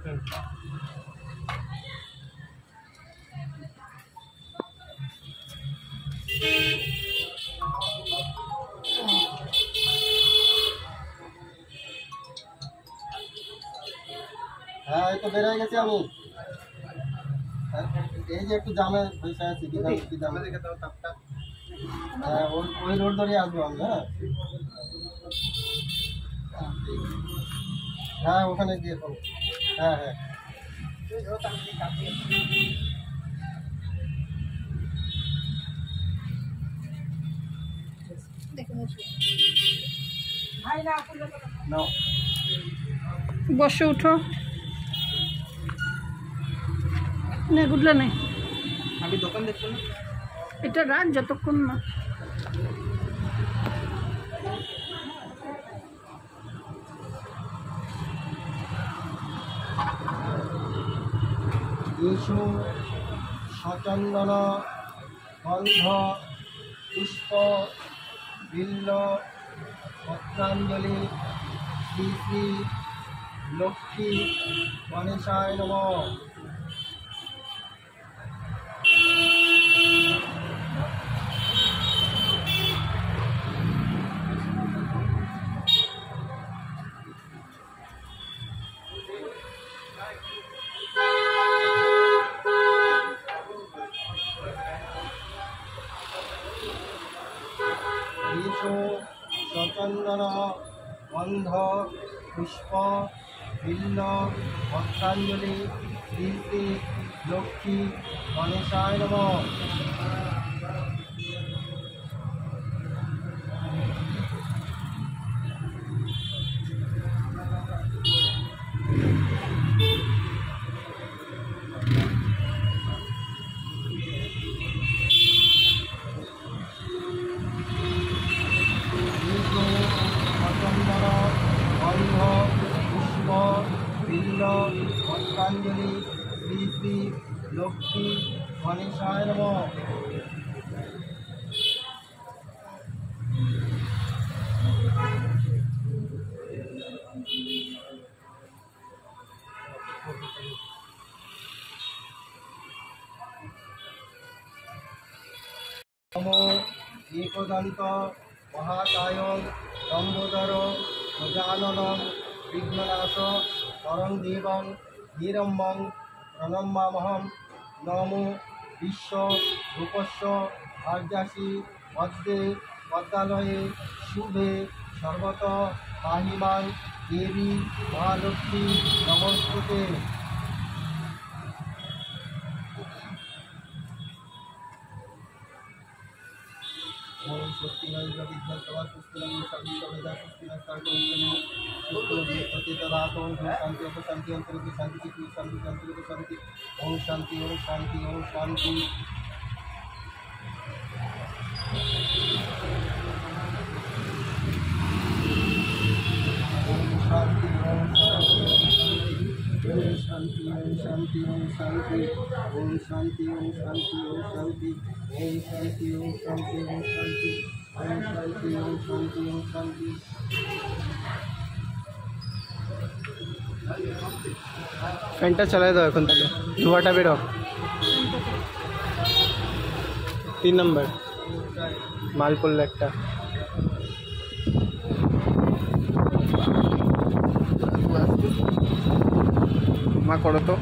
হ্যাঁ, এই তো বেরিয়ে গেছি আমি। এই যে একটু জামে বসে আছি, হ্যাঁ ওই রোড ধরে আসবো আমি। হ্যাঁ ওখানে গিয়ে করবো। হ্যাঁ হ্যাঁ বসে উঠো, গুডলে নেই। আমি দোকান দেখবো না, এটা রাত যতক্ষণ না ইসু সচন্দন গন্ধ পুষ্প বিল্ল পত্রাঞ্জলি শ্রী শ্রী লক্ষ্মী গণেশায় নমঃ। সচন্দন গন্ধ পুষ্প বিল্ল পত্রাঞ্জলি শ্রী শ্রী লক্ষ্মী গণেশায় নমঃ। গন্ধ পুষ্প বিল্ল পত্রাঞ্জলি শ্রী শ্রী লক্ষ্মী গণেশায় নমঃ। নমো एकदन्त महाकाय लम्बोदर गजानन विघ्ननाश परं देवं निरम्बं प्रणमामहं। नमो विश्व रूपस्य आर्यासि पद्मे पद्मालये शुभे सर्वत पाहि मां देवी महालक्ष्मी नमस्ते। ओम स्वस्ति न इंद्र विद्या पुष्टिं सविता पुष्टिं शांति तदातो शांति शांति अंतरिक शांति की शांति अंतरिक शांति। ओम शांति ओम शांति ओम शांति। ओम शांति ओम शांति ओम शांति ओम शांति ओम शांति ओम शांति ओम शांति ओम शांति ओम शांति ओम शांति ओम शांति ओम शांति ओम शांति। ফ্যানটা চালাই দাও এখন, তাহলে ধোঁয়াটা বের হোক। 3 নম্বর মাল পড়লো একটা। মা করো তো।